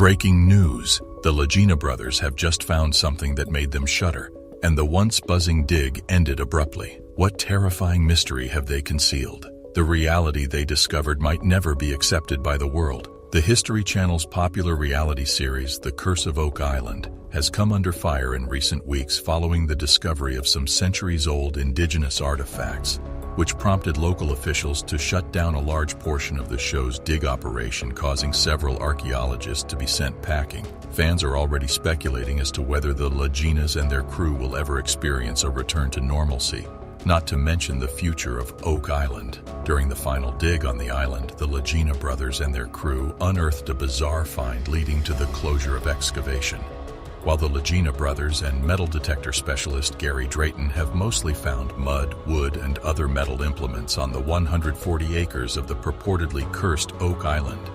Breaking news! The Lagina brothers have just found something that made them shudder, and the once buzzing dig ended abruptly. What terrifying mystery have they concealed? The reality they discovered might never be accepted by the world. The History Channel's popular reality series, The Curse of Oak Island, has come under fire in recent weeks following the discovery of some centuries-old indigenous artifacts, which prompted local officials to shut down a large portion of the show's dig operation, causing several archaeologists to be sent packing. Fans are already speculating as to whether the Laginas and their crew will ever experience a return to normalcy, not to mention the future of Oak Island. During the final dig on the island, the Lagina brothers and their crew unearthed a bizarre find leading to the closure of Excavation. While the Lagina brothers and metal detector specialist Gary Drayton have mostly found mud, wood, and other metal implements on the 140 acres of the purportedly cursed Oak Island,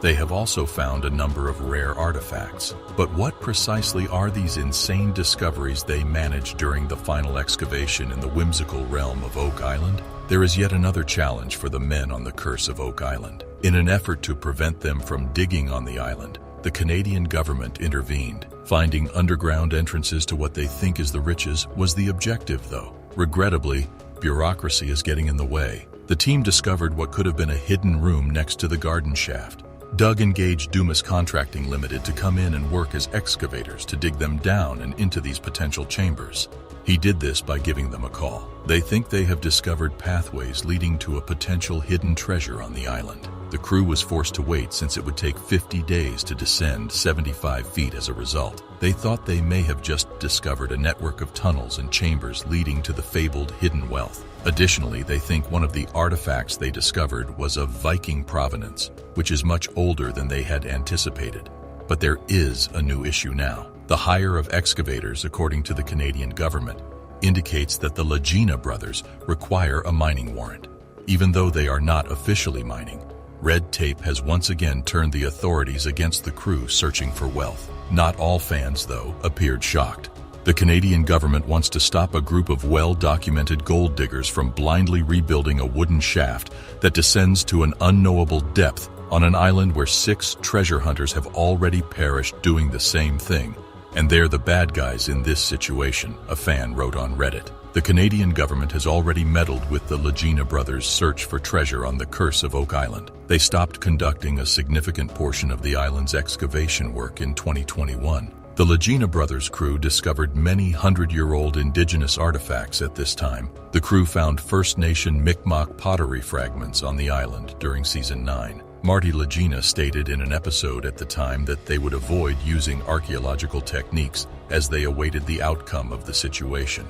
they have also found a number of rare artifacts. But what precisely are these insane discoveries they managed during the final excavation in the whimsical realm of Oak Island? There is yet another challenge for the men on the Curse of Oak Island. In an effort to prevent them from digging on the island, the Canadian government intervened. Finding underground entrances to what they think is the riches was the objective, though. Regrettably, bureaucracy is getting in the way. The team discovered what could have been a hidden room next to the garden shaft. Doug engaged Dumas Contracting Limited to come in and work as excavators to dig them down and into these potential chambers. He did this by giving them a call. They think they have discovered pathways leading to a potential hidden treasure on the island. The crew was forced to wait since it would take 50 days to descend 75 feet as a result. They thought they may have just discovered a network of tunnels and chambers leading to the fabled hidden wealth. Additionally, they think one of the artifacts they discovered was of Viking provenance, which is much older than they had anticipated. But there is a new issue now. The hire of excavators, according to the Canadian government, indicates that the Lagina brothers require a mining warrant. Even though they are not officially mining, red tape has once again turned the authorities against the crew searching for wealth. Not all fans, though, appeared shocked. The Canadian government wants to stop a group of well-documented gold diggers from blindly rebuilding a wooden shaft that descends to an unknowable depth on an island where 6 treasure hunters have already perished doing the same thing. And they're the bad guys in this situation, a fan wrote on Reddit. The Canadian government has already meddled with the Lagina brothers' search for treasure on the Curse of Oak Island. They stopped conducting a significant portion of the island's excavation work in 2021. The Lagina brothers' crew discovered many hundred-year-old indigenous artifacts at this time. The crew found First Nation Mi'kmaq pottery fragments on the island during Season 9. Marty Lagina stated in an episode at the time that they would avoid using archaeological techniques as they awaited the outcome of the situation.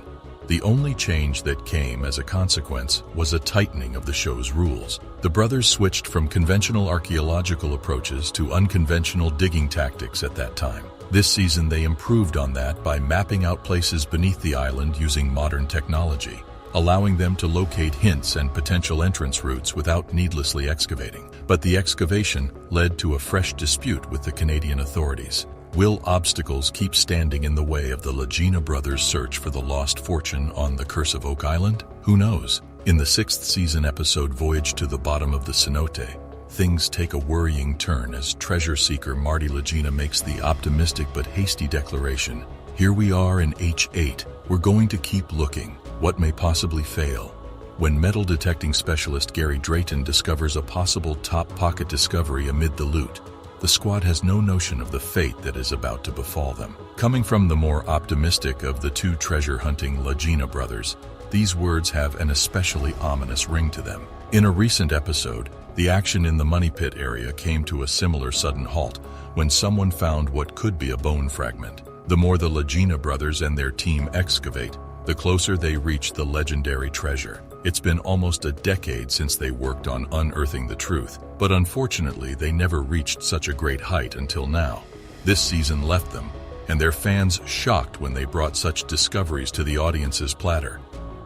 The only change that came as a consequence was a tightening of the show's rules. The brothers switched from conventional archaeological approaches to unconventional digging tactics at that time. This season they improved on that by mapping out places beneath the island using modern technology, allowing them to locate hints and potential entrance routes without needlessly excavating. But the excavation led to a fresh dispute with the Canadian authorities. Will obstacles keep standing in the way of the Lagina brothers' search for the lost fortune on the Curse of Oak Island? Who knows? In the 6th season episode Voyage to the Bottom of the Cenote, things take a worrying turn as treasure seeker Marty Lagina makes the optimistic but hasty declaration, "Here we are in H8, we're going to keep looking. What may possibly fail?" When metal detecting specialist Gary Drayton discovers a possible top pocket discovery amid the loot, the squad has no notion of the fate that is about to befall them. Coming from the more optimistic of the 2 treasure-hunting Lagina brothers, these words have an especially ominous ring to them. In a recent episode, the action in the Money Pit area came to a similar sudden halt when someone found what could be a bone fragment. The more the Lagina brothers and their team excavate, the closer they reach the legendary treasure. It's been almost a decade since they worked on unearthing the truth, but unfortunately they never reached such a great height until now. This season left them, and their fans shocked when they brought such discoveries to the audience's platter.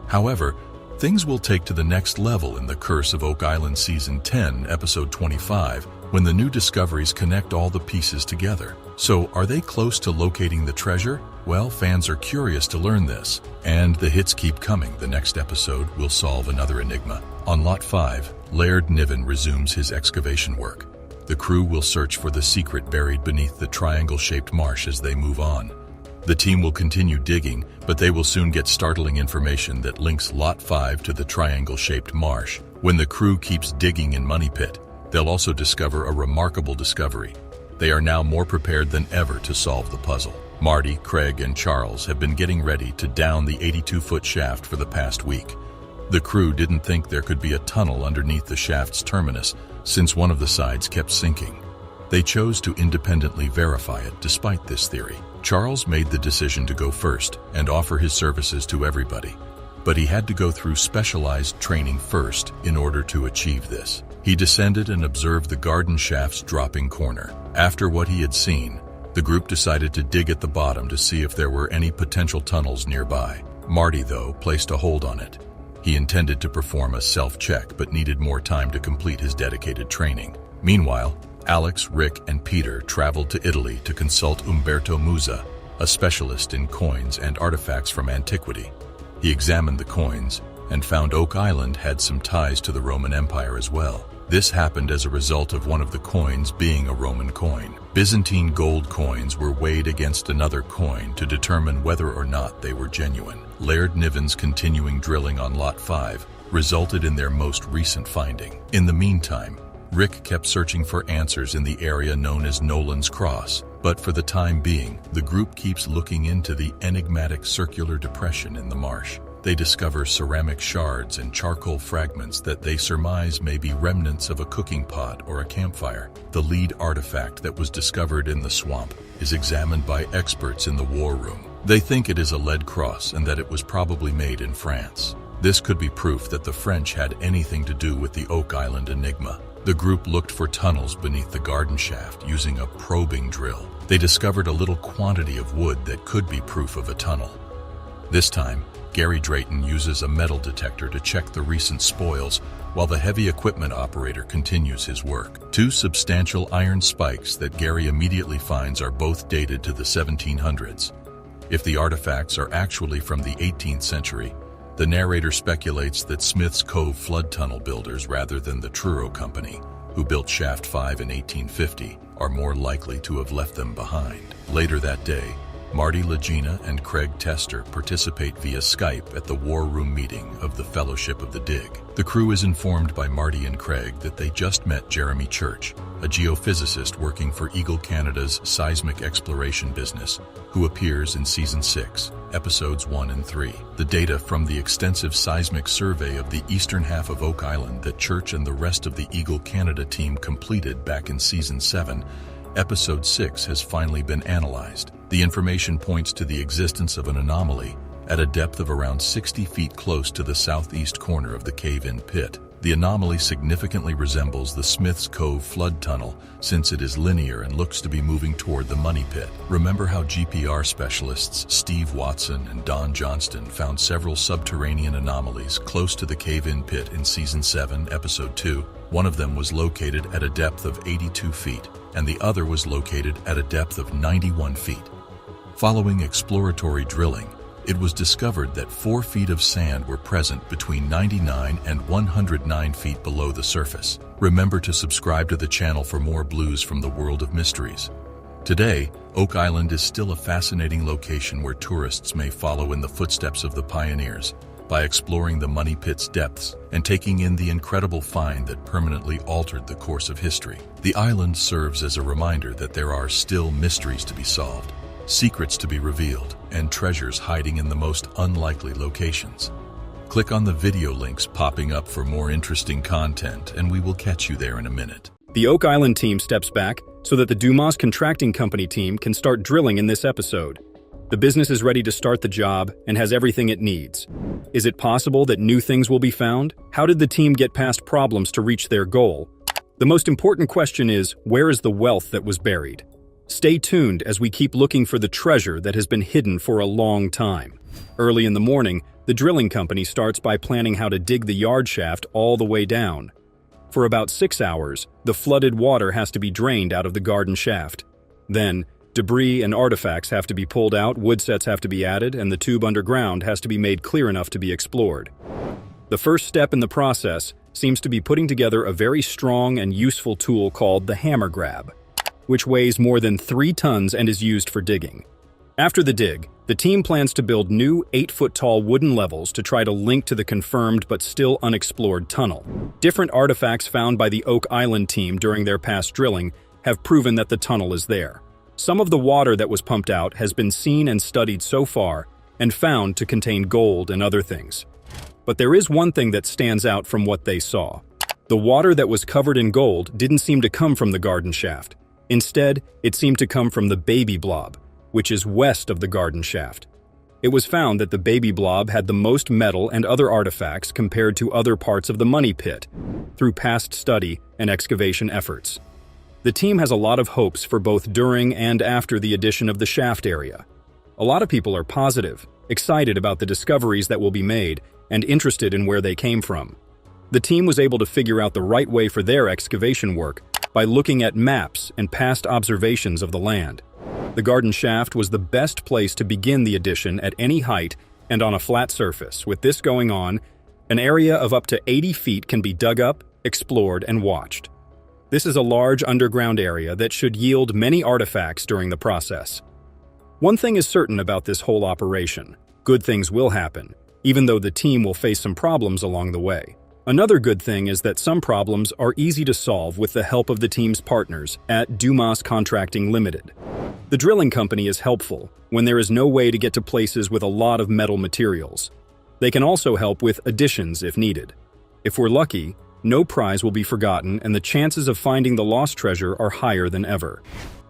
However, things will take to the next level in The Curse of Oak Island Season 10, Episode 25, when the new discoveries connect all the pieces together. So, are they close to locating the treasure? Well, fans are curious to learn this. And the hits keep coming. The next episode will solve another enigma. On Lot 5, Laird Niven resumes his excavation work. The crew will search for the secret buried beneath the triangle-shaped marsh as they move on. The team will continue digging, but they will soon get startling information that links Lot 5 to the triangle-shaped marsh. When the crew keeps digging in Money Pit, they'll also discover a remarkable discovery. They are now more prepared than ever to solve the puzzle. Marty, Craig, and Charles have been getting ready to down the 82-foot shaft for the past week. The crew didn't think there could be a tunnel underneath the shaft's terminus, since one of the sides kept sinking. They chose to independently verify it despite this theory. Charles made the decision to go first and offer his services to everybody, but he had to go through specialized training first in order to achieve this. He descended and observed the garden shaft's dropping corner. After what he had seen, the group decided to dig at the bottom to see if there were any potential tunnels nearby. Marty, though, placed a hold on it. He intended to perform a self-check but needed more time to complete his dedicated training. Meanwhile, Alex, Rick, and Peter traveled to Italy to consult Umberto Musa, a specialist in coins and artifacts from antiquity. He examined the coins and found Oak Island had some ties to the Roman Empire as well. This happened as a result of one of the coins being a Roman coin. Byzantine gold coins were weighed against another coin to determine whether or not they were genuine. Laird Niven's continuing drilling on Lot 5 resulted in their most recent finding. In the meantime, Rick kept searching for answers in the area known as Nolan's Cross, but for the time being, the group keeps looking into the enigmatic circular depression in the marsh. They discover ceramic shards and charcoal fragments that they surmise may be remnants of a cooking pot or a campfire. The lead artifact that was discovered in the swamp is examined by experts in the war room. They think it is a lead cross and that it was probably made in France. This could be proof that the French had anything to do with the Oak Island enigma. The group looked for tunnels beneath the garden shaft using a probing drill. They discovered a little quantity of wood that could be proof of a tunnel. This time, Gary Drayton uses a metal detector to check the recent spoils while the heavy equipment operator continues his work. Two substantial iron spikes that Gary immediately finds are both dated to the 1700s. If the artifacts are actually from the 18th century, the narrator speculates that Smith's Cove flood tunnel builders rather than the Truro Company, who built Shaft 5 in 1850, are more likely to have left them behind. Later that day, Marty Legina and Craig Tester participate via Skype at the War Room meeting of the Fellowship of the Dig. The crew is informed by Marty and Craig that they just met Jeremy Church, a geophysicist working for Eagle Canada's seismic exploration business, who appears in Season 6, Episodes 1 and 3. The data from the extensive seismic survey of the eastern half of Oak Island that Church and the rest of the Eagle Canada team completed back in Season 7, Episode 6 has finally been analyzed. The information points to the existence of an anomaly at a depth of around 60 feet close to the southeast corner of the cave-in pit. The anomaly significantly resembles the Smith's Cove flood tunnel since it is linear and looks to be moving toward the Money Pit. Remember how GPR specialists Steve Watson and Don Johnston found several subterranean anomalies close to the cave-in pit in Season 7, Episode 2? One of them was located at a depth of 82 feet, and the other was located at a depth of 91 feet. Following exploratory drilling, it was discovered that 4 feet of sand were present between 99 and 109 feet below the surface. Remember to subscribe to the channel for more blues from the world of mysteries. Today, Oak Island is still a fascinating location where tourists may follow in the footsteps of the pioneers by exploring the Money Pit's depths and taking in the incredible find that permanently altered the course of history. The island serves as a reminder that there are still mysteries to be solved, secrets to be revealed, and treasures hiding in the most unlikely locations. Click on the video links popping up for more interesting content, and we will catch you there in a minute. The Oak Island team steps back so that the Dumas Contracting Company team can start drilling in this episode. The business is ready to start the job and has everything it needs. Is it possible that new things will be found? How did the team get past problems to reach their goal? The most important question is, where is the wealth that was buried? Stay tuned as we keep looking for the treasure that has been hidden for a long time. Early in the morning, the drilling company starts by planning how to dig the yard shaft all the way down. For about 6 hours, the flooded water has to be drained out of the garden shaft. Then, debris and artifacts have to be pulled out, wood sets have to be added, and the tube underground has to be made clear enough to be explored. The first step in the process seems to be putting together a very strong and useful tool called the hammer grab, which weighs more than 3 tons and is used for digging. After the dig, the team plans to build new 8-foot-tall wooden levels to try to link to the confirmed but still unexplored tunnel. Different artifacts found by the Oak Island team during their past drilling have proven that the tunnel is there. Some of the water that was pumped out has been seen and studied so far and found to contain gold and other things. But there is one thing that stands out from what they saw. The water that was covered in gold didn't seem to come from the garden shaft. Instead, it seemed to come from the baby blob, which is west of the garden shaft. It was found that the baby blob had the most metal and other artifacts compared to other parts of the money pit, through past study and excavation efforts. The team has a lot of hopes for both during and after the addition of the shaft area. A lot of people are positive, excited about the discoveries that will be made, and interested in where they came from. The team was able to figure out the right way for their excavation work by looking at maps and past observations of the land. The garden shaft was the best place to begin the addition at any height and on a flat surface. With this going on, an area of up to 80 feet can be dug up, explored, and watched. This is a large underground area that should yield many artifacts during the process. One thing is certain about this whole operation: good things will happen, even though the team will face some problems along the way. Another good thing is that some problems are easy to solve with the help of the team's partners at Dumas Contracting Limited. The drilling company is helpful when there is no way to get to places with a lot of metal materials. They can also help with additions if needed. If we're lucky, no prize will be forgotten and the chances of finding the lost treasure are higher than ever.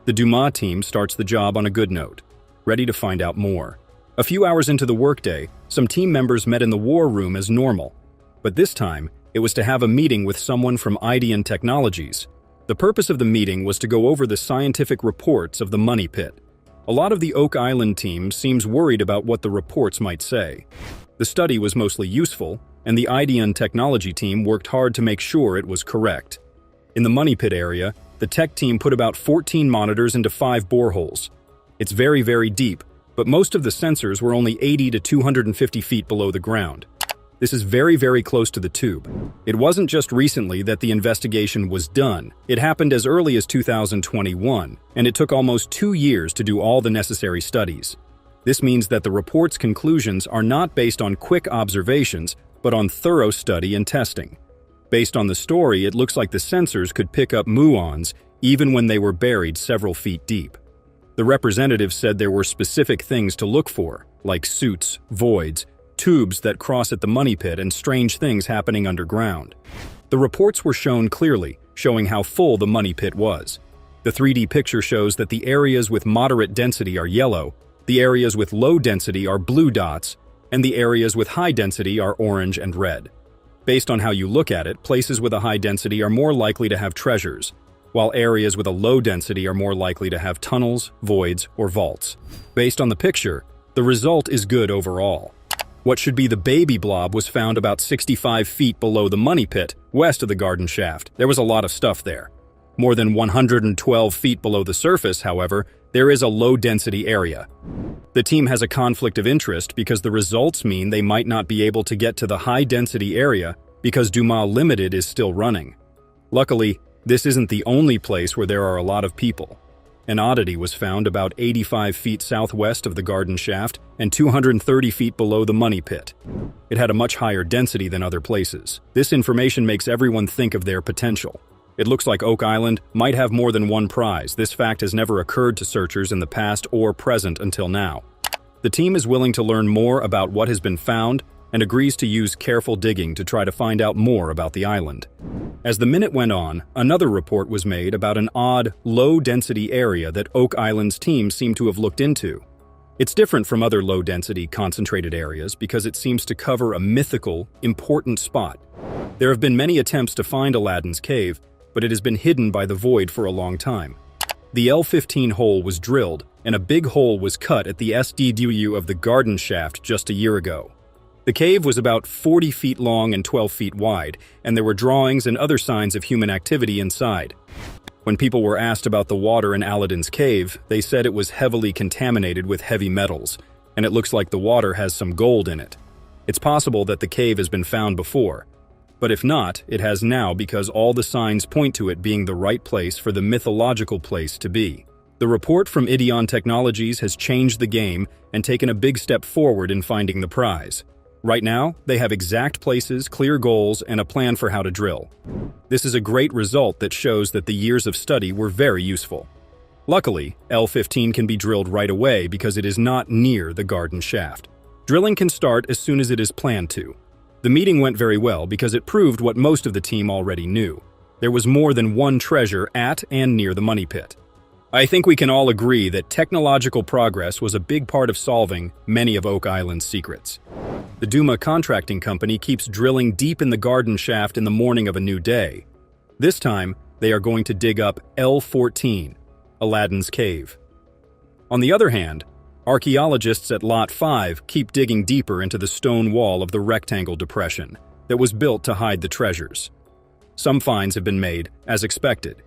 The Dumas team starts the job on a good note, ready to find out more. A few hours into the workday, some team members met in the war room as normal. But this time, it was to have a meeting with someone from Ideon Technologies. The purpose of the meeting was to go over the scientific reports of the money pit. A lot of the Oak Island team seems worried about what the reports might say. The study was mostly useful, and the Ideon Technology team worked hard to make sure it was correct. In the money pit area, the tech team put about 14 monitors into 5 boreholes. It's very, very deep, but most of the sensors were only 80 to 250 feet below the ground. This is very, very close to the tube. It wasn't just recently that the investigation was done. It happened as early as 2021, and it took almost 2 years to do all the necessary studies. This means that the report's conclusions are not based on quick observations, but on thorough study and testing. Based on the story, it looks like the sensors could pick up muons even when they were buried several feet deep. The representative said there were specific things to look for, like suits, voids, tubes that cross at the money pit, and strange things happening underground. The reports were shown clearly, showing how full the money pit was. The 3D picture shows that the areas with moderate density are yellow, the areas with low density are blue dots, and the areas with high density are orange and red. Based on how you look at it, places with a high density are more likely to have treasures, while areas with a low density are more likely to have tunnels, voids, or vaults. Based on the picture, the result is good overall. What should be the baby blob was found about 65 feet below the money pit, west of the garden shaft. There was a lot of stuff there. More than 112 feet below the surface, however, there is a low-density area. The team has a conflict of interest because the results mean they might not be able to get to the high-density area because Dumas Limited is still running. Luckily, this isn't the only place where there are a lot of people. An oddity was found about 85 feet southwest of the garden shaft and 230 feet below the money pit. It had a much higher density than other places. This information makes everyone think of their potential. It looks like Oak Island might have more than one prize. This fact has never occurred to searchers in the past or present until now. The team is willing to learn more about what has been found and agrees to use careful digging to try to find out more about the island. As the minute went on, another report was made about an odd, low-density area that Oak Island's team seemed to have looked into. It's different from other low-density, concentrated areas because it seems to cover a mythical, important spot. There have been many attempts to find Aladdin's cave, but it has been hidden by the void for a long time. The L15 hole was drilled, and a big hole was cut at the SDW of the garden shaft just a year ago. The cave was about 40 feet long and 12 feet wide, and there were drawings and other signs of human activity inside. When people were asked about the water in Aladdin's cave, they said it was heavily contaminated with heavy metals, and it looks like the water has some gold in it. It's possible that the cave has been found before, but if not, it has now because all the signs point to it being the right place for the mythological place to be. The report from Ideon Technologies has changed the game and taken a big step forward in finding the prize. Right now, they have exact places, clear goals, and a plan for how to drill. This is a great result that shows that the years of study were very useful. Luckily, L15 can be drilled right away because it is not near the garden shaft. Drilling can start as soon as it is planned to. The meeting went very well because it proved what most of the team already knew. There was more than one treasure at and near the money pit. I think we can all agree that technological progress was a big part of solving many of Oak Island's secrets. The Duma Contracting Company keeps drilling deep in the garden shaft in the morning of a new day. This time, they are going to dig up L14, Aladdin's Cave. On the other hand, archaeologists at Lot 5 keep digging deeper into the stone wall of the rectangle depression that was built to hide the treasures. Some finds have been made, as expected.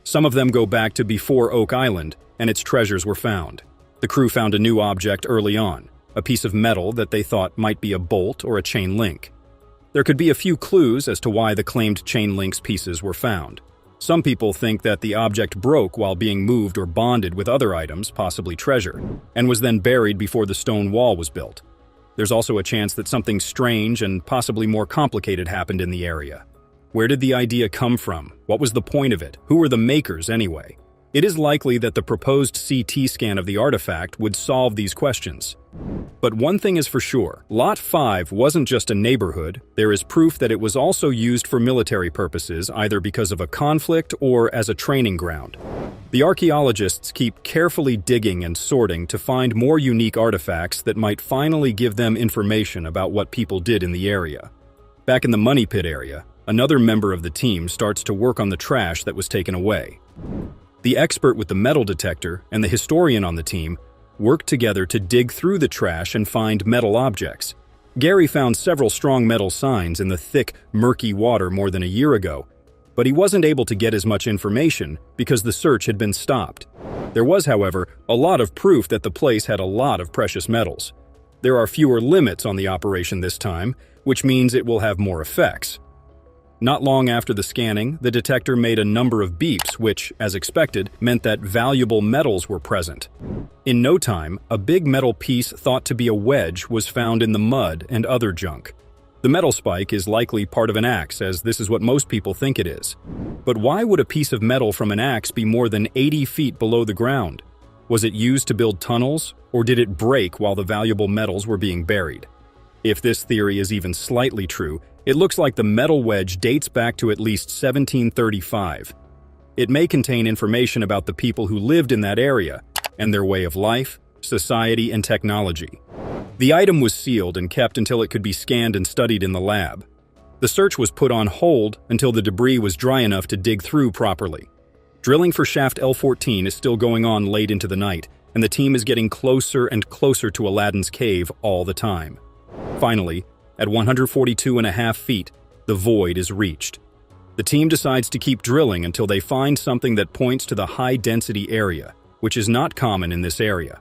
Some of them go back to before Oak Island, and its treasures were found. The crew found a new object early on, a piece of metal that they thought might be a bolt or a chain link. There could be a few clues as to why the claimed chain link's pieces were found. Some people think that the object broke while being moved or bonded with other items, possibly treasure, and was then buried before the stone wall was built. There's also a chance that something strange and possibly more complicated happened in the area. Where did the idea come from? What was the point of it? Who were the makers anyway? It is likely that the proposed CT scan of the artifact would solve these questions. But one thing is for sure, Lot 5 wasn't just a neighborhood. There is proof that it was also used for military purposes, either because of a conflict or as a training ground. The archaeologists keep carefully digging and sorting to find more unique artifacts that might finally give them information about what people did in the area. Back in the money pit area, another member of the team starts to work on the trash that was taken away. The expert with the metal detector and the historian on the team worked together to dig through the trash and find metal objects. Gary found several strong metal signs in the thick, murky water more than a year ago, but he wasn't able to get as much information because the search had been stopped. There was, however, a lot of proof that the place had a lot of precious metals. There are fewer limits on the operation this time, which means it will have more effects. Not long after the scanning, the detector made a number of beeps, which, as expected, meant that valuable metals were present. In no time, a big metal piece thought to be a wedge was found in the mud and other junk. The metal spike is likely part of an axe, as this is what most people think it is. But why would a piece of metal from an axe be more than 80 feet below the ground? Was it used to build tunnels, or did it break while the valuable metals were being buried? If this theory is even slightly true, it looks like the metal wedge dates back to at least 1735. It may contain information about the people who lived in that area and their way of life, society, and technology. The item was sealed and kept until it could be scanned and studied in the lab. The search was put on hold until the debris was dry enough to dig through properly. Drilling for shaft L14 is still going on late into the night, and the team is getting closer and closer to Aladdin's cave all the time. Finally, at 142.5 feet, the void is reached. The team decides to keep drilling until they find something that points to the high-density area, which is not common in this area.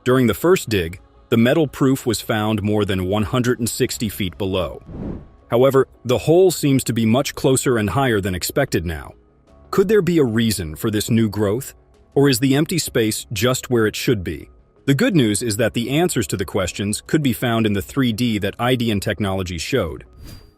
During the first dig, the metal proof was found more than 160 feet below. However, the hole seems to be much closer and higher than expected now. Could there be a reason for this new growth? Or is the empty space just where it should be? The good news is that the answers to the questions could be found in the 3D that Ideon Technologies showed.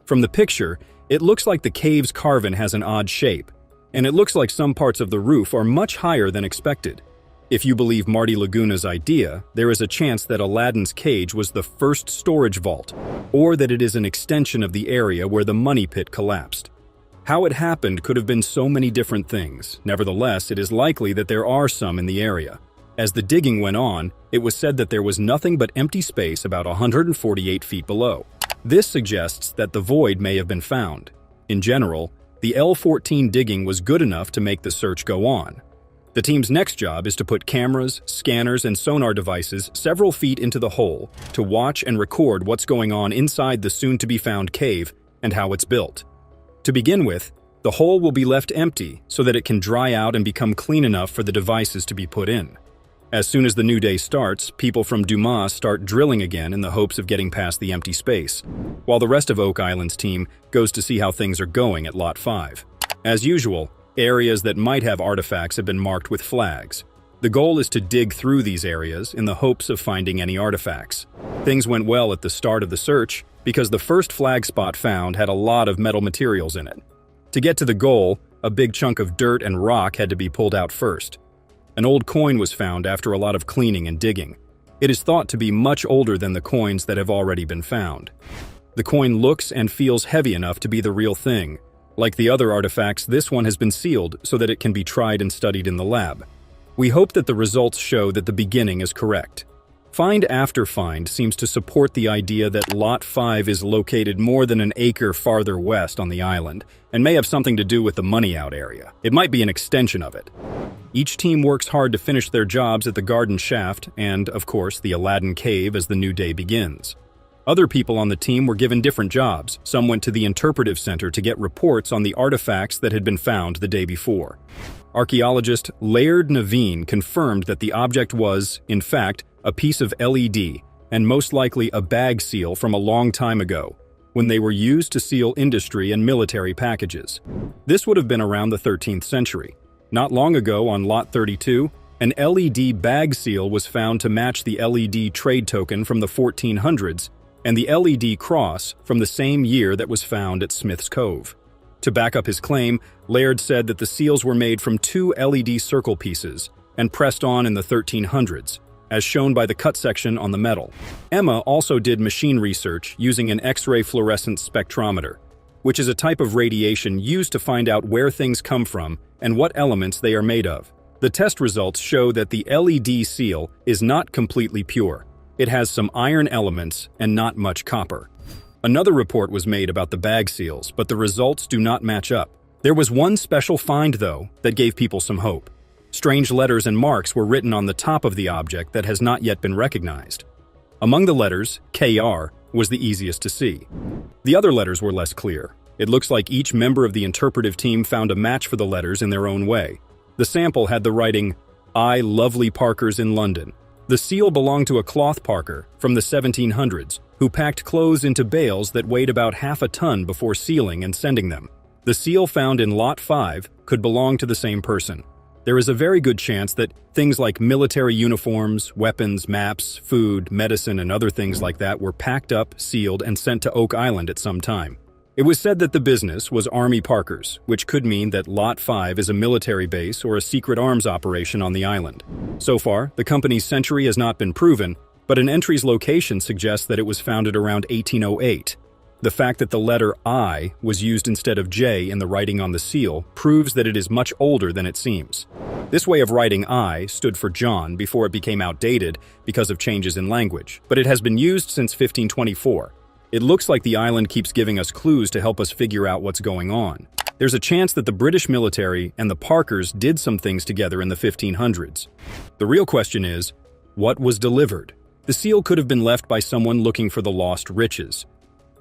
From the picture, it looks like the cave's carven has an odd shape, and it looks like some parts of the roof are much higher than expected. If you believe Marty Laguna's idea, there is a chance that Aladdin's cage was the first storage vault, or that it is an extension of the area where the money pit collapsed. How it happened could have been so many different things. Nevertheless, it is likely that there are some in the area. As the digging went on, it was said that there was nothing but empty space about 148 feet below. This suggests that the void may have been found. In general, the L14 digging was good enough to make the search go on. The team's next job is to put cameras, scanners, and sonar devices several feet into the hole to watch and record what's going on inside the soon-to-be-found cave and how it's built. To begin with, the hole will be left empty so that it can dry out and become clean enough for the devices to be put in. As soon as the new day starts, people from Dumas start drilling again in the hopes of getting past the empty space, while the rest of Oak Island's team goes to see how things are going at Lot 5. As usual, areas that might have artifacts have been marked with flags. The goal is to dig through these areas in the hopes of finding any artifacts. Things went well at the start of the search because the first flag spot found had a lot of metal materials in it. To get to the goal, a big chunk of dirt and rock had to be pulled out first. An old coin was found after a lot of cleaning and digging. It is thought to be much older than the coins that have already been found. The coin looks and feels heavy enough to be the real thing. Like the other artifacts, this one has been sealed so that it can be tried and studied in the lab. We hope that the results show that the beginning is correct. Find after find seems to support the idea that Lot 5 is located more than an acre farther west on the island, and may have something to do with the money out area. It might be an extension of it. Each team works hard to finish their jobs at the garden shaft and, of course, the Aladdin Cave as the new day begins. Other people on the team were given different jobs. Some went to the interpretive center to get reports on the artifacts that had been found the day before. Archaeologist Laird Naveen confirmed that the object was, in fact, a piece of LED, and most likely a bag seal from a long time ago, when they were used to seal industry and military packages. This would have been around the 13th century. Not long ago, on Lot 32, an LED bag seal was found to match the LED trade token from the 1400s and the LED cross from the same year that was found at Smith's Cove. To back up his claim, Laird said that the seals were made from 2 LED circle pieces and pressed on in the 1300s, as shown by the cut section on the metal. Emma also did machine research using an X-ray fluorescence spectrometer, which is a type of radiation used to find out where things come from and what elements they are made of. The test results show that the LED seal is not completely pure. It has some iron elements and not much copper. Another report was made about the bag seals, but the results do not match up. There was one special find, though, that gave people some hope. Strange letters and marks were written on the top of the object that has not yet been recognized. Among the letters, KR was the easiest to see. The other letters were less clear. It looks like each member of the interpretive team found a match for the letters in their own way. The sample had the writing, "I lovely Parkers in London." The seal belonged to a cloth parker from the 1700s who packed clothes into bales that weighed about half a ton before sealing and sending them. The seal found in Lot 5 could belong to the same person. There is a very good chance that things like military uniforms, weapons, maps, food, medicine, and other things like that were packed up, sealed, and sent to Oak Island at some time. It was said that the business was Army Parkers, which could mean that Lot 5 is a military base or a secret arms operation on the island. So far, the company's century has not been proven, but an entry's location suggests that it was founded around 1808. The fact that the letter I was used instead of J in the writing on the seal proves that it is much older than it seems. This way of writing I stood for John before it became outdated because of changes in language, but it has been used since 1524. It looks like the island keeps giving us clues to help us figure out what's going on. There's a chance that the British military and the Parkers did some things together in the 1500s. The real question is, what was delivered? The seal could have been left by someone looking for the lost riches.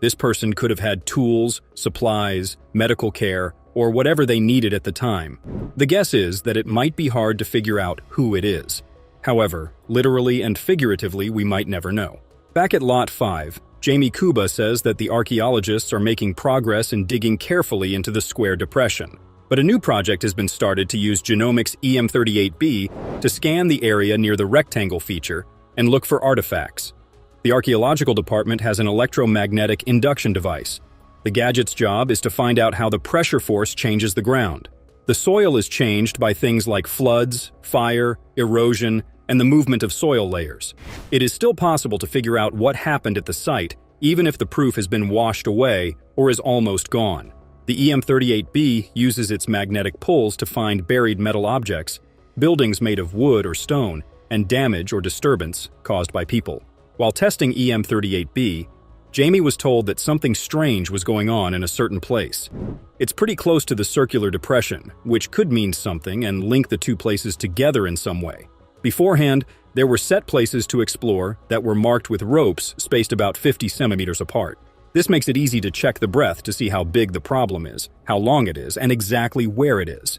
This person could have had tools, supplies, medical care, or whatever they needed at the time. The guess is that it might be hard to figure out who it is. However, literally and figuratively, we might never know. Back at Lot 5, Jamie Kuba says that the archaeologists are making progress in digging carefully into the square depression. But a new project has been started to use genomics EM38B to scan the area near the rectangle feature and look for artifacts. The archaeological department has an electromagnetic induction device. The gadget's job is to find out how the pressure force changes the ground. The soil is changed by things like floods, fire, erosion, and the movement of soil layers. It is still possible to figure out what happened at the site, even if the proof has been washed away or is almost gone. The EM38B uses its magnetic pulls to find buried metal objects, buildings made of wood or stone, and damage or disturbance caused by people. While testing EM38B, Jamie was told that something strange was going on in a certain place. It's pretty close to the circular depression, which could mean something and link the two places together in some way. Beforehand, there were set places to explore that were marked with ropes spaced about 50 centimeters apart. This makes it easy to check the breadth to see how big the problem is, how long it is, and exactly where it is.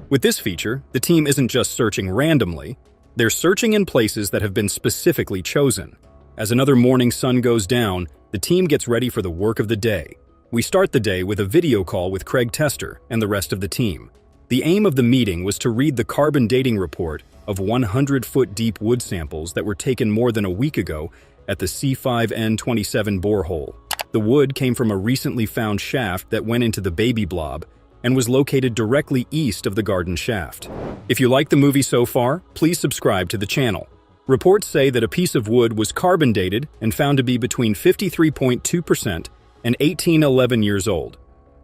With this feature, the team isn't just searching randomly. They're searching in places that have been specifically chosen. As another morning sun goes down, the team gets ready for the work of the day. We start the day with a video call with Craig Tester and the rest of the team. The aim of the meeting was to read the carbon dating report of 100-foot-deep wood samples that were taken more than a week ago at the C5N27 borehole. The wood came from a recently found shaft that went into the baby blob and was located directly east of the garden shaft. If you like the movie so far, please subscribe to the channel. Reports say that a piece of wood was carbon dated and found to be between 53.2% and 1811 years old,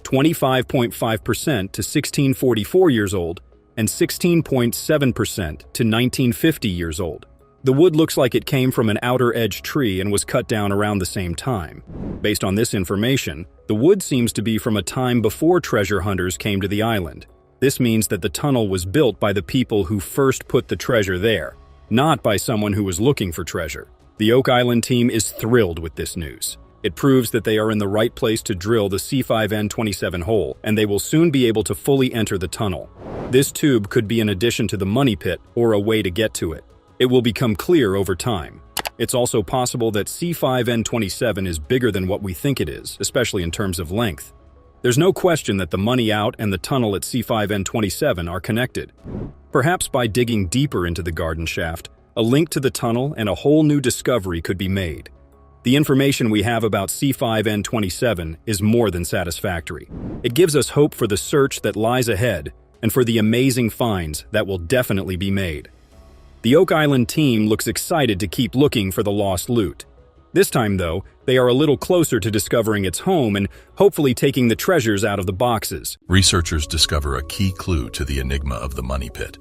25.5% to 1644 years old, and 16.7% to 1950 years old. The wood looks like it came from an outer edge tree and was cut down around the same time. Based on this information, the wood seems to be from a time before treasure hunters came to the island. This means that the tunnel was built by the people who first put the treasure there, not by someone who was looking for treasure. The Oak Island team is thrilled with this news. It proves that they are in the right place to drill the C5N27 hole, and they will soon be able to fully enter the tunnel. This tube could be an addition to the money pit or a way to get to it. It will become clear over time. It's also possible that C5N27 is bigger than what we think it is, especially in terms of length. There's no question that the money out and the tunnel at C5N27 are connected. Perhaps by digging deeper into the garden shaft, a link to the tunnel and a whole new discovery could be made. The information we have about C5N27 is more than satisfactory. It gives us hope for the search that lies ahead and for the amazing finds that will definitely be made. The Oak Island team looks excited to keep looking for the lost loot. This time, though, they are a little closer to discovering its home and hopefully taking the treasures out of the boxes. Researchers discover a key clue to the enigma of the money pit.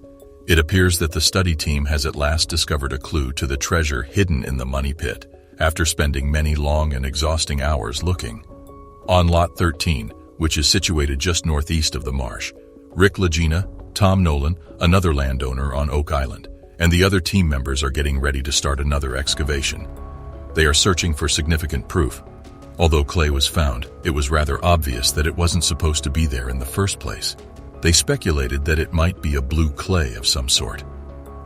It appears that the study team has at last discovered a clue to the treasure hidden in the money pit, after spending many long and exhausting hours looking. On Lot 13, which is situated just northeast of the marsh, Rick Legina, Tom Nolan, another landowner on Oak Island, and the other team members are getting ready to start another excavation. They are searching for significant proof. Although clay was found, it was rather obvious that it wasn't supposed to be there in the first place. They speculated that it might be a blue clay of some sort.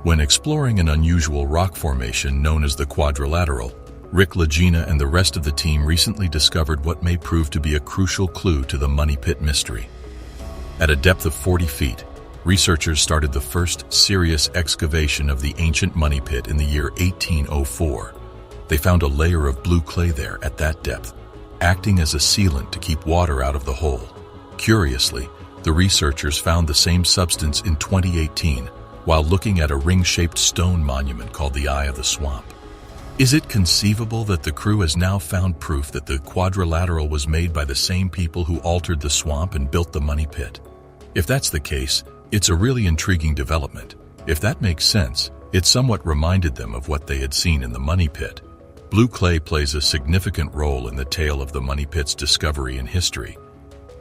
When exploring an unusual rock formation known as the quadrilateral, Rick Legina and the rest of the team recently discovered what may prove to be a crucial clue to the money pit mystery. At a depth of 40 feet, researchers started the first serious excavation of the ancient money pit in the year 1804. They found a layer of blue clay there at that depth, acting as a sealant to keep water out of the hole. Curiously, the researchers found the same substance in 2018 while looking at a ring-shaped stone monument called the Eye of the Swamp. Is it conceivable that the crew has now found proof that the quadrilateral was made by the same people who altered the swamp and built the money pit? If that's the case, it's a really intriguing development. If that makes sense, it somewhat reminded them of what they had seen in the money pit. Blue clay plays a significant role in the tale of the money pit's discovery in history.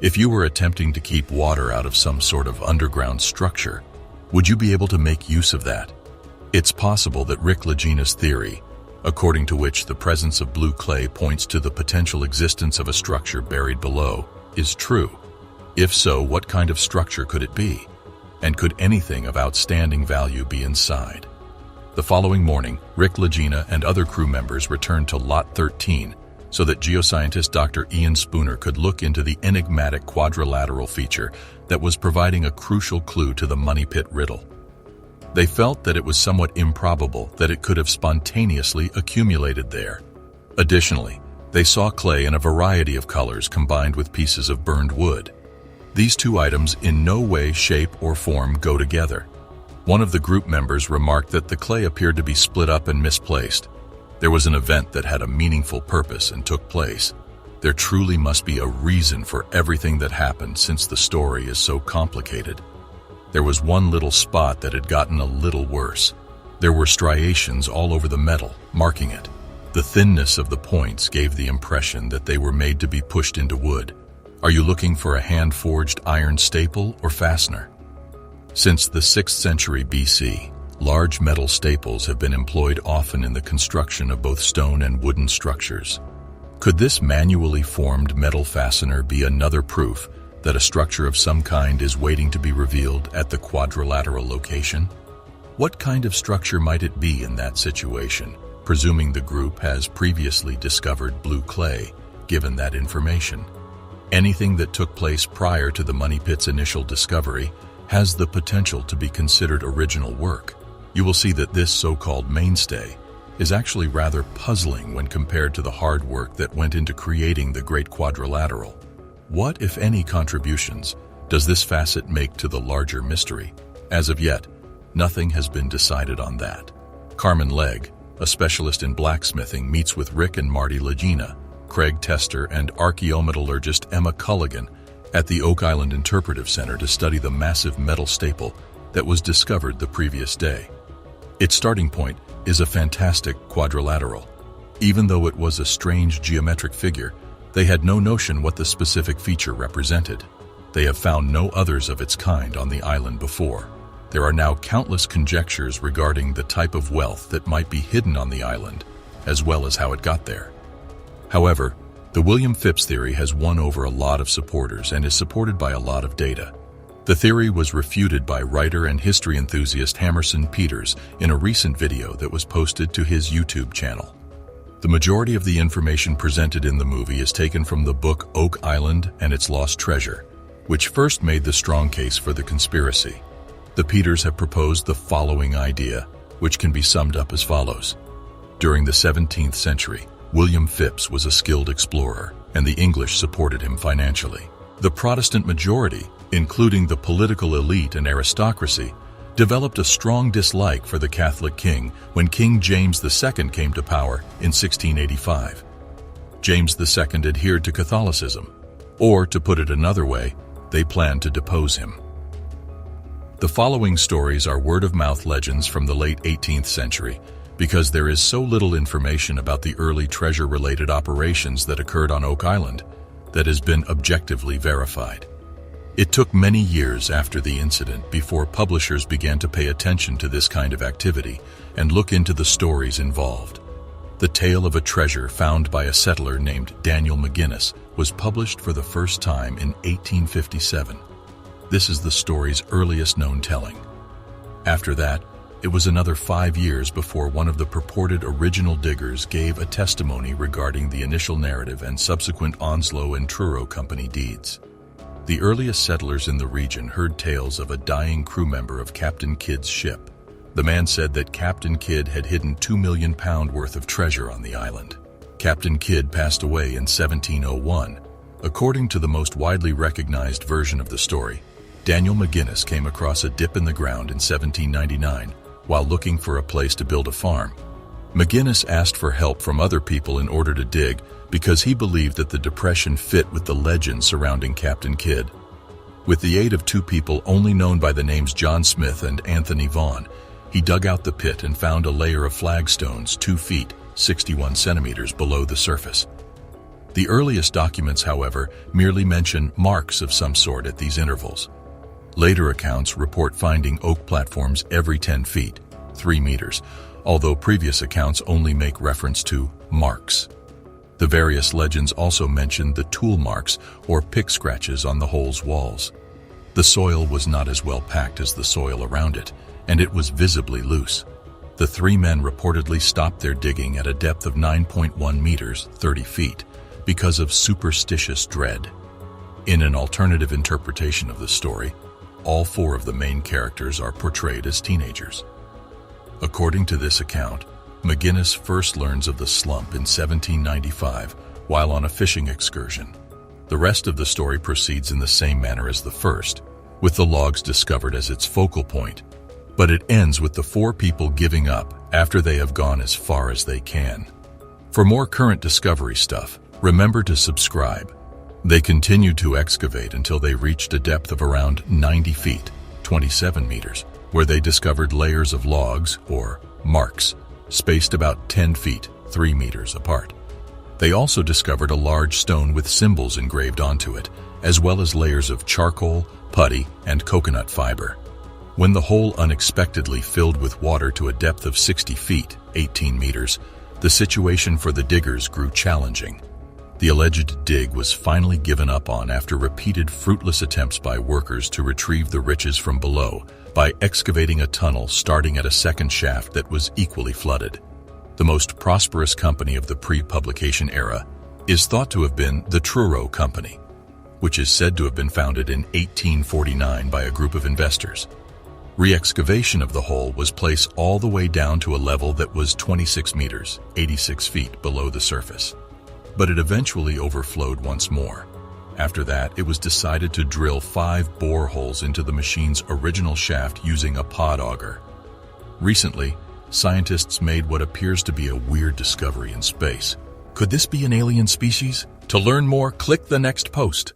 If you were attempting to keep water out of some sort of underground structure, would you be able to make use of that? It's possible that Rick Legina's theory, according to which the presence of blue clay points to the potential existence of a structure buried below, is true. If so, what kind of structure could it be? And could anything of outstanding value be inside? The following morning, Rick Legina and other crew members returned to Lot 13 so that geoscientist Dr. Ian Spooner could look into the enigmatic quadrilateral feature that was providing a crucial clue to the money pit riddle. They felt that it was somewhat improbable that it could have spontaneously accumulated there. Additionally, they saw clay in a variety of colors combined with pieces of burned wood. These two items in no way, shape, or form go together. One of the group members remarked that the clay appeared to be split up and misplaced. There was an event that had a meaningful purpose and took place. There truly must be a reason for everything that happened since the story is so complicated. There was one little spot that had gotten a little worse. There were striations all over the metal, marking it. The thinness of the points gave the impression that they were made to be pushed into wood. Are you looking for a hand-forged iron staple or fastener? Since the 6th century BC, large metal staples have been employed often in the construction of both stone and wooden structures. Could this manually formed metal fastener be another proof that a structure of some kind is waiting to be revealed at the quadrilateral location? What kind of structure might it be in that situation, presuming the group has previously discovered blue clay, given that information? Anything that took place prior to the money pit's initial discovery has the potential to be considered original work. You will see that this so-called mainstay is actually rather puzzling when compared to the hard work that went into creating the Great Quadrilateral. What, if any, contributions does this facet make to the larger mystery? As of yet, nothing has been decided on that. Carmen Legg, a specialist in blacksmithing, meets with Rick and Marty Legina, Craig Tester, and archaeometallurgist Emma Culligan at the Oak Island Interpretive Center to study the massive metal staple that was discovered the previous day. Its starting point is a fantastic quadrilateral. Even though it was a strange geometric figure, they had no notion what the specific feature represented. They have found no others of its kind on the island before. There are now countless conjectures regarding the type of wealth that might be hidden on the island, as well as how it got there. However, the William Phipps theory has won over a lot of supporters and is supported by a lot of data. The theory was refuted by writer and history enthusiast Hammerson Peters in a recent video that was posted to his YouTube channel. The majority of the information presented in the movie is taken from the book Oak Island and Its Lost Treasure, which first made the strong case for the conspiracy. The Peters have proposed the following idea, which can be summed up as follows. During the 17th century, William Phipps was a skilled explorer, and the English supported him financially. The Protestant majority, including the political elite and aristocracy, developed a strong dislike for the Catholic king when King James II came to power in 1685. James II adhered to Catholicism, or to put it another way, they planned to depose him. The following stories are word-of-mouth legends from the late 18th century because there is so little information about the early treasure-related operations that occurred on Oak Island that has been objectively verified. It took many years after the incident before publishers began to pay attention to this kind of activity and look into the stories involved. The tale of a treasure found by a settler named Daniel McGinnis was published for the first time in 1857. This is the story's earliest known telling. After that, it was another 5 years before one of the purported original diggers gave a testimony regarding the initial narrative and subsequent Onslow and Truro Company deeds. The earliest settlers in the region heard tales of a dying crew member of Captain Kidd's ship. The man said that Captain Kidd had hidden £2 million worth of treasure on the island. Captain Kidd passed away in 1701. According to the most widely recognized version of the story, Daniel McGinnis came across a dip in the ground in 1799 while looking for a place to build a farm. McGinnis asked for help from other people in order to dig because he believed that the depression fit with the legend surrounding Captain Kidd. With the aid of two people only known by the names John Smith and Anthony Vaughan, he dug out the pit and found a layer of flagstones 2 feet, 61 centimeters below the surface. The earliest documents, however, merely mention marks of some sort at these intervals. Later accounts report finding oak platforms every 10 feet, 3 meters, although previous accounts only make reference to marks. The various legends also mention the tool marks or pick scratches on the hole's walls. The soil was not as well packed as the soil around it, and it was visibly loose. The 3 men reportedly stopped their digging at a depth of 9.1 meters, 30 feet, because of superstitious dread. In an alternative interpretation of the story, all 4 of the main characters are portrayed as teenagers. According to this account, McGinnis first learns of the slump in 1795 while on a fishing excursion. The rest of the story proceeds in the same manner as the first, with the logs discovered as its focal point, but it ends with the 4 people giving up after they have gone as far as they can. For more current discovery stuff, remember to subscribe. They continued to excavate until they reached a depth of around 90 feet, 27 meters, where they discovered layers of logs, or marks, spaced about 10 feet, 3 meters apart. They also discovered a large stone with symbols engraved onto it, as well as layers of charcoal, putty, and coconut fiber. When the hole unexpectedly filled with water to a depth of 60 feet, 18 meters, the situation for the diggers grew challenging. The alleged dig was finally given up on after repeated fruitless attempts by workers to retrieve the riches from below by excavating a tunnel starting at a second shaft that was equally flooded. The most prosperous company of the pre-publication era is thought to have been the Truro Company, which is said to have been founded in 1849 by a group of investors. Re-excavation of the hole was placed all the way down to a level that was 26 meters, 86 feet below the surface. But it eventually overflowed once more. After that, it was decided to drill 5 boreholes into the machine's original shaft using a pod auger. Recently, scientists made what appears to be a weird discovery in space. Could this be an alien species? To learn more, click the next post.